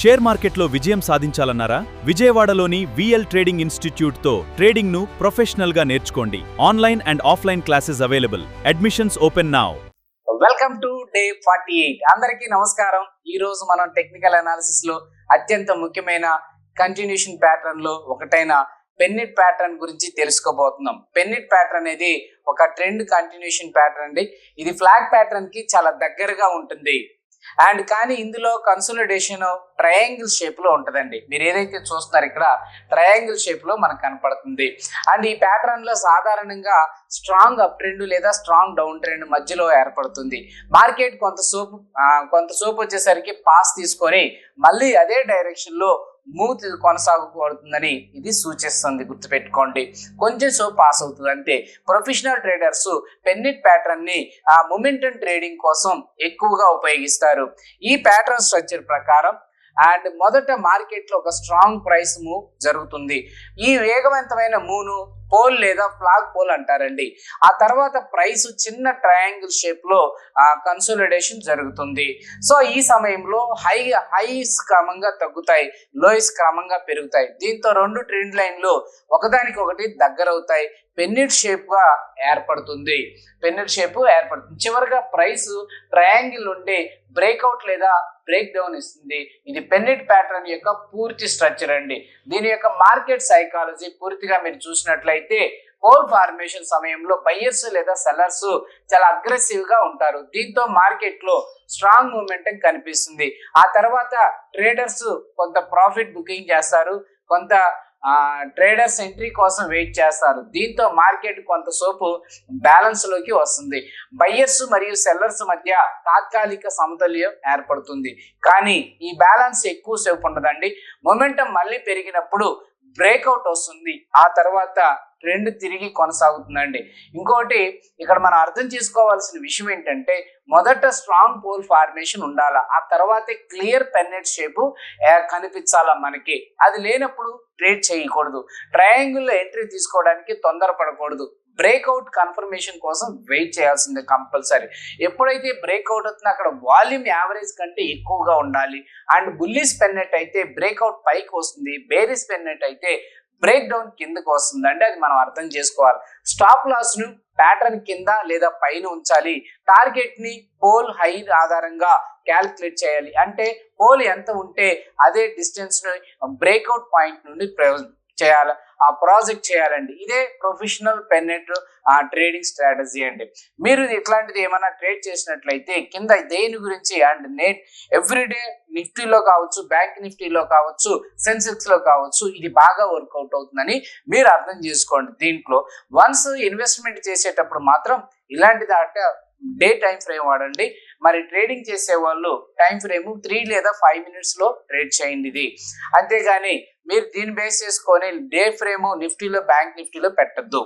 Share మార్కెట్లో విజయం సాధించాలన్నారా? విజయవాడలోని విఎల్ ట్రేడింగ్ ఇన్స్టిట్యూట్తో ట్రేడింగ్ను ప్రొఫెషనల్గా నేర్చుకోండి. Online and offline classes available. Admissions open now. Welcome to day 48. అందరికీ నమస్కారం. ఈ రోజు మనం టెక్నికల్ అనాలిసిస్ లో అత్యంత ముఖ్యమైన కంటిన్యూషన్ ప్యాటర్న్ లో ఒకటైన పెన్నిట్ ప్యాటర్న్ గురించి తెలుసుకోబోతున్నాం. పెన్నిట్ ప్యాటర్న్ అనేది ఒక ట్రెండ్ కంటిన్యూషన్ ప్యాటర్న్ అండి. ఇది ఫ్లాగ్ ప్యాటర్న్ కి చాలా దగ్గరగా ఉంటుంది. అండ్ కానీ ఇందులో కన్సోలిడేషన్ ట్రయాంగిల్ షేప్ లో ఉంటదండి. మీరు ఏదైతే చూస్తున్నారు ఇక్కడ ట్రయాంగిల్ షేప్ లో మనకు కనపడుతుంది. అండ్ ఈ ప్యాటర్న్ లో సాధారణంగా స్ట్రాంగ్ అప్ ట్రెండ్ లేదా స్ట్రాంగ్ డౌన్ ట్రెండ్ మధ్యలో ఏర్పడుతుంది. మార్కెట్ కొంతసేపు వచ్చేసరికి పాస్ తీసుకొని మళ్ళీ అదే డైరెక్షన్ లో మూవ్ కొనసాగకూడుతుందని ఇది సూచిస్తుంది. గుర్తుపెట్టుకోండి, కొంచెం సేపు పాస్ అవుతుంది అంతే. ప్రొఫెషనల్ ట్రేడర్స్ పెన్నిట్ ప్యాటర్న్ ని మొమెంటం ట్రేడింగ్ కోసం ఎక్కువగా ఉపయోగిస్తారు. ఈ ప్యాటర్న్ స్ట్రక్చర్ ప్రకారం అండ్ మొదట మార్కెట్ లో ఒక స్ట్రాంగ్ ప్రైస్ మూవ్ జరుగుతుంది. ఈ వేగవంతమైన మూవ్ను పోల్ లేదా ఫ్లాగ్ పోల్ అంటారండి. ఆ తర్వాత ప్రైస్ చిన్న ట్రయాంగిల్ షేప్ లో కన్సోలిడేషన్ జరుగుతుంది. సో ఈ సమయంలో హైస్ క్రమంగా తగ్గుతాయి, లోయస్ క్రమంగా పెరుగుతాయి. దీంతో రెండు ట్రెండ్ లైన్లు ఒకదానికొకటి దగ్గరవుతాయి. పెన్నిట్ షేప్ గా ఏర్పడుతుంది. చివరిగా ప్రైస్ ట్రయాంగిల్ నుండి బ్రేక్అవుట్ లేదా బ్రేక్ డౌన్ ఇస్తుంది. ఇది పెన్నిట్ ప్యాటర్న్ యొక్క పూర్తి స్ట్రక్చర్ అండి. దీని యొక్క మార్కెట్ సైకాలజీ పూర్తిగా మీరు చూసినట్లయితే పోల్ ఫార్మేషన్ సమయంలో బయ్యర్స్ లేదా సెల్లర్స్ చాలా అగ్రెసివ్ గా ఉంటారు. దీంతో మార్కెట్ లో స్ట్రాంగ్ మూమెంటం కనిపిస్తుంది. ఆ తర్వాత ట్రేడర్స్ కొంత ప్రాఫిట్ బుకింగ్ చేస్తారు, కొంత ట్రేడర్స్ ఎంట్రీ కోసం వెయిట్ చేస్తారు. దీంతో మార్కెట్ కొంతసేపు బ్యాలెన్స్ లోకి వస్తుంది. బయ్యర్స్ మరియు సెల్లర్స్ మధ్య తాత్కాలిక సమతుల్యం ఏర్పడుతుంది. కానీ ఈ బ్యాలెన్స్ ఎక్కువ సేపు ఉండదండి. మొమెంటం మళ్ళీ పెరిగినప్పుడు బ్రేక్అవుట్ వస్తుంది. ఆ తర్వాత ట్రెండ్ తిరిగి కొనసాగుతుందండి. ఇంకోటి ఇక్కడ మనం అర్థం చేసుకోవాల్సిన విషయం ఏంటంటే, మొదట స్ట్రాంగ్ పోల్ ఫార్మేషన్ ఉండాలా, ఆ తర్వాతే క్లియర్ పెన్నెట్ షేప్ కనిపించాలా మనకి. అది లేనప్పుడు ట్రేడ్ చేయకూడదు. ట్రయాంగిల్ లో ఎంట్రీ తీసుకోవడానికి తొందరపడకూడదు. బ్రేక్అవుట్ కన్ఫర్మేషన్ కోసం వెయిట్ చేయాల్సిందే కంపల్సరీ. ఎప్పుడైతే బ్రేక్అవుట్ అవుతుందో అక్కడ వాల్యూమ్ యావరేజ్ కంటే ఎక్కువగా ఉండాలి. అండ్ బుల్లిష్ పెన్నెట్ అయితే బ్రేక్అవుట్ పైకి వస్తుంది, బేరిష్ పెన్నెట్ అయితే బ్రేక్ డౌన్ కిందకు వస్తుంది. అంటే అది మనం అర్థం చేసుకోవాలి. స్టాప్ లాస్ ను ప్యాటర్న్ కింద లేదా పైన ఉంచాలి. టార్గెట్ ని పోల్ హై ఆధారంగా క్యాల్కులేట్ చేయాలి. అంటే పోల్ ఎంత ఉంటే అదే డిస్టెన్స్ ను బ్రేక్అవుట్ పాయింట్ నుండి ప్రాజెక్ట్ చేయాలండి. ఇదే ప్రొఫెషనల్ పెన్నెట్ ట్రేడింగ్ స్ట్రాటజీ అండి. మీరు ఇట్లాంటిది ఏమైనా ట్రేడ్ చేసినట్లయితే కింద దేని గురించి అండ్ ఎవ్రీడే నిఫ్టీలో కావచ్చు, బ్యాంక్ నిఫ్టీలో కావచ్చు, సెన్సెక్స్ లో కావచ్చు, ఇది బాగా వర్కౌట్ అవుతుందని మీరు అర్థం చేసుకోండి. దీంట్లో వన్స్ ఇన్వెస్ట్మెంట్ చేసేటప్పుడు మాత్రం ఇలాంటి డే టైం ఫ్రేమ్ వాడండి. మరి ట్రేడింగ్ చేసే వాళ్ళు టైం ఫ్రేమ్ 3 లేదా 5 మినిట్స్ లో ట్రేడ్ చేయండి. ఇది అంతేగాని మీరు దీన్ని బేస్ చేసుకొని డే ఫ్రేమ్ నిఫ్టీలో, బ్యాంక్ నిఫ్టీలో పెట్టద్దు.